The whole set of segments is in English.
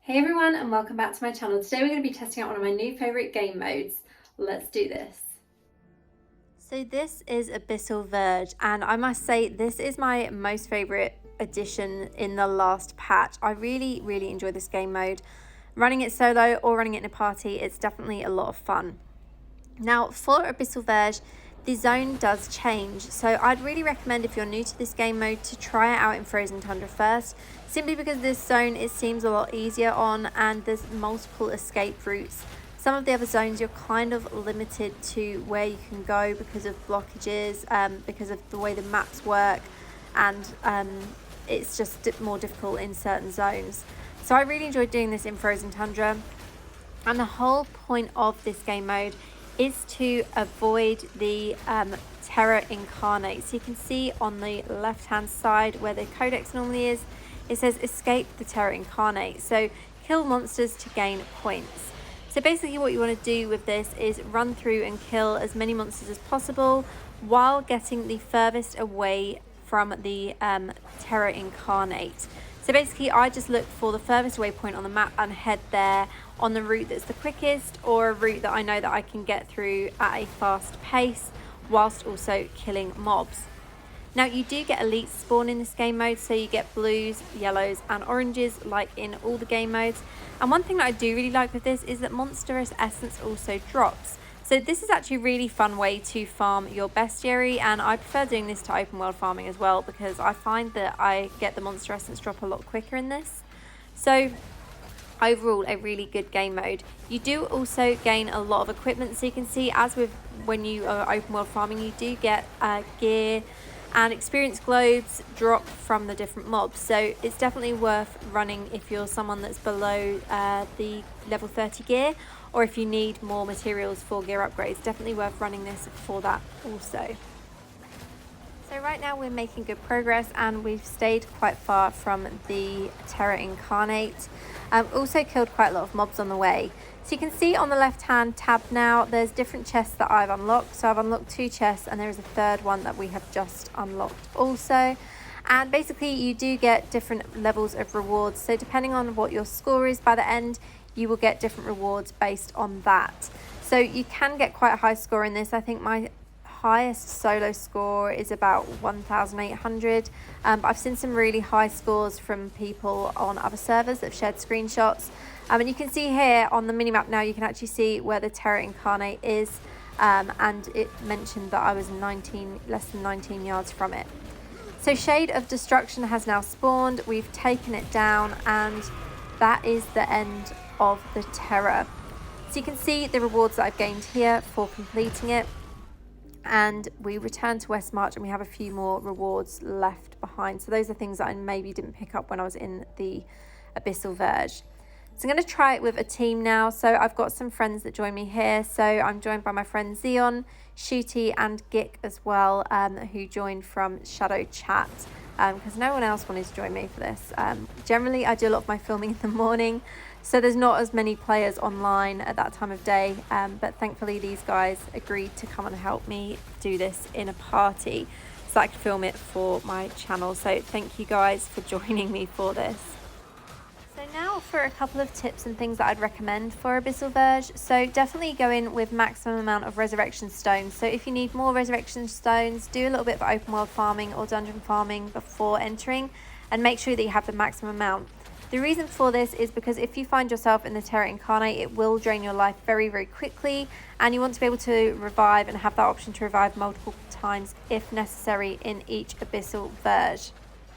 Hey everyone, and welcome back to my channel. Today we're going to be testing out one of my new favourite game modes. Let's do this. So this is Abyssal Verge, and I must say this is my most favourite addition in the last patch. I really enjoy this game mode. Running it solo or running it in a party, it's definitely a lot of fun. Now for Abyssal Verge, the zone does change, so I'd really recommend if you're new to this game mode to try it out in Frozen Tundra first, simply because this zone it seems a lot easier on and there's multiple escape routes. Some of the other zones you're kind of limited to where you can go because of blockages, because of the way the maps work, and it's just more difficult in certain zones. So I really enjoyed doing this in Frozen Tundra, and the whole point of this game mode is to avoid the Terror Incarnate. So you can see on the left hand side where the codex normally is, it says escape the Terror Incarnate. So kill monsters to gain points. So basically what you want to do with this is run through and kill as many monsters as possible while getting the furthest away from the Terror Incarnate. So basically I just look for the furthest away point on the map and head there on the route that's the quickest, or a route that I know that I can get through at a fast pace whilst also killing mobs. Now you do get elites spawn in this game mode, so you get blues, yellows and oranges like in all the game modes. And one thing that I do really like with this is that monstrous essence also drops. So this is actually a really fun way to farm your bestiary, and I prefer doing this to open world farming as well because I find that I get the monster essence drop a lot quicker in this. So overall a really good game mode. You do also gain a lot of equipment, so you can see as with when you are open world farming, you do get gear and experience globes drop from the different mobs, so it's definitely worth running if you're someone that's below the level 30 gear, or if you need more materials for gear upgrades. Definitely worth running this for that also. So right now we're making good progress and we've stayed quite far from the Terror Incarnate. Also killed quite a lot of mobs on the way. So you can see on the left hand tab now there's different chests that I've unlocked. So I've unlocked 2 chests and there is a third one that we have just unlocked also. And basically you do get different levels of rewards. So depending on what your score is by the end, you will get different rewards based on that. So you can get quite a high score in this. I think my highest solo score is about 1,800, but I've seen some really high scores from people on other servers that have shared screenshots, and you can see here on the minimap now you can actually see where the Terror Incarnate is, and it mentioned that I was less than 19 yards from it. So Shade of Destruction has now spawned. We've taken it down, and that is the end of the Terror. So you can see the rewards that I've gained here for completing it. And we return to West March and we have a few more rewards left behind. So those are things that I maybe didn't pick up when I was in the Abyssal Verge. So I'm going to try it with a team now. So I've got some friends that join me here. So I'm joined by my friends Xeon, Shooty and Gick as well, who joined from Shadow Chat, because no one else wanted to join me for this. Generally I do a lot of my filming in the morning, so there's not as many players online at that time of day, but thankfully these guys agreed to come and help me do this in a party so I could film it for my channel. So thank you guys for joining me for this. So now for a couple of tips and things that I'd recommend for Abyssal Verge. So definitely go in with maximum amount of resurrection stones. So if you need more resurrection stones, do a little bit of open world farming or dungeon farming before entering, and make sure that you have the maximum amount. The reason for this is because if you find yourself in the Terror Incarnate, it will drain your life very quickly, and you want to be able to revive and have that option to revive multiple times if necessary in each Abyssal Verge.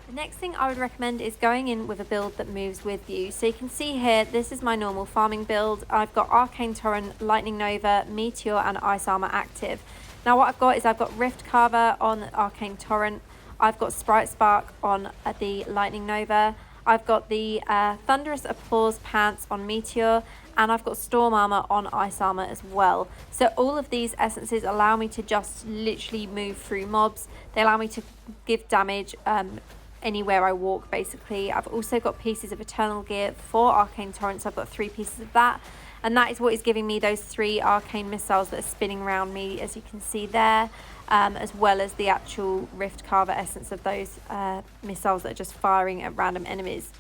The next thing I would recommend is going in with a build that moves with you. So you can see here, this is my normal farming build. I've got Arcane Torrent, Lightning Nova, Meteor and Ice Armor active. Now what I've got Rift Carver on Arcane Torrent, I've got Sprite Spark on the Lightning Nova, I've got the Thunderous Applause Pants on Meteor, and I've got Storm Armor on Ice Armor as well. So all of these essences allow me to just literally move through mobs. They allow me to give damage anywhere I walk basically. I've also got pieces of Eternal Gear for Arcane Torrents. I've got 3 pieces of that, and that is what is giving me those 3 arcane missiles that are spinning around me, as you can see there, as well as the actual Rift Carver essence of those missiles that are just firing at random enemies.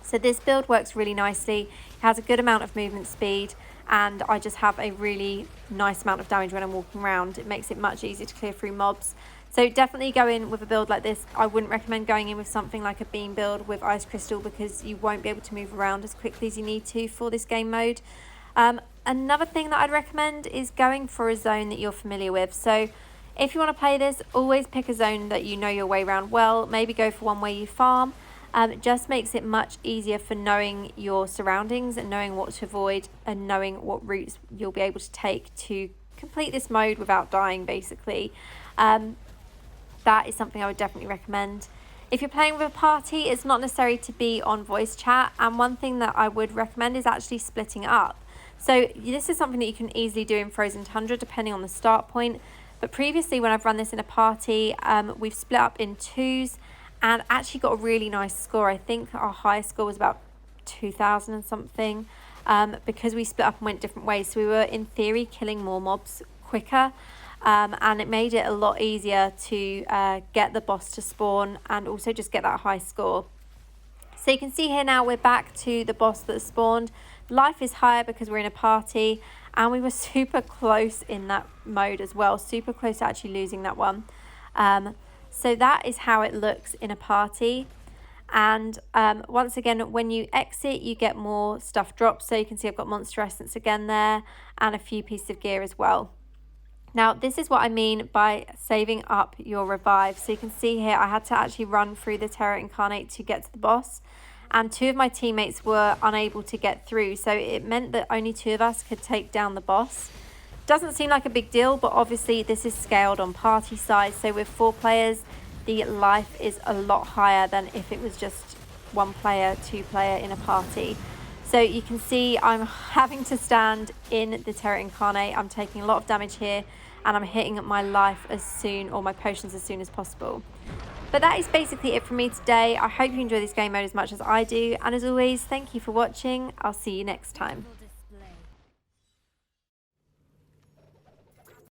So this build works really nicely. It has a good amount of movement speed, and I just have a really nice amount of damage when I'm walking around. It makes it much easier to clear through mobs. So definitely go in with a build like this. I wouldn't recommend going in with something like a beam build with Ice Crystal, because you won't be able to move around as quickly as you need to for this game mode. Another thing that I'd recommend is going for a zone that you're familiar with. So if you want to play this, always pick a zone that you know your way around well. Maybe go for one where you farm. It just makes it much easier for knowing your surroundings and knowing what to avoid and knowing what routes you'll be able to take to complete this mode without dying, basically. That is something I would definitely recommend. If you're playing with a party, it's not necessary to be on voice chat, and one thing that I would recommend is actually splitting it up. So this is something that you can easily do in Frozen Tundra depending on the start point, but previously when I've run this in a party, we've split up in twos and actually got a really nice score. I think our highest score was about 2,000 and something, because we split up and went different ways. So we were in theory killing more mobs quicker, and it made it a lot easier to get the boss to spawn and also just get that high score. So you can see here now we're back to the boss that spawned. Life is higher because we're in a party, and we were super close in that mode as well, super close to actually losing that one. So that is how it looks in a party. And once again, when you exit, you get more stuff dropped. So you can see I've got Monster Essence again there and a few pieces of gear as well. Now, this is what I mean by saving up your revive. So you can see here, I had to actually run through the Terror Incarnate to get to the boss. And two of my teammates were unable to get through. So it meant that only two of us could take down the boss. Doesn't seem like a big deal, but obviously this is scaled on party size. So with 4 players, the life is a lot higher than if it was just 1 player, 2 player in a party. So you can see I'm having to stand in the Terror Incarnate. I'm taking a lot of damage here, and I'm hitting my life as soon, or my potions as soon as possible. But that is basically it from me today. I hope you enjoy this game mode as much as I do. And as always, thank you for watching. I'll see you next time.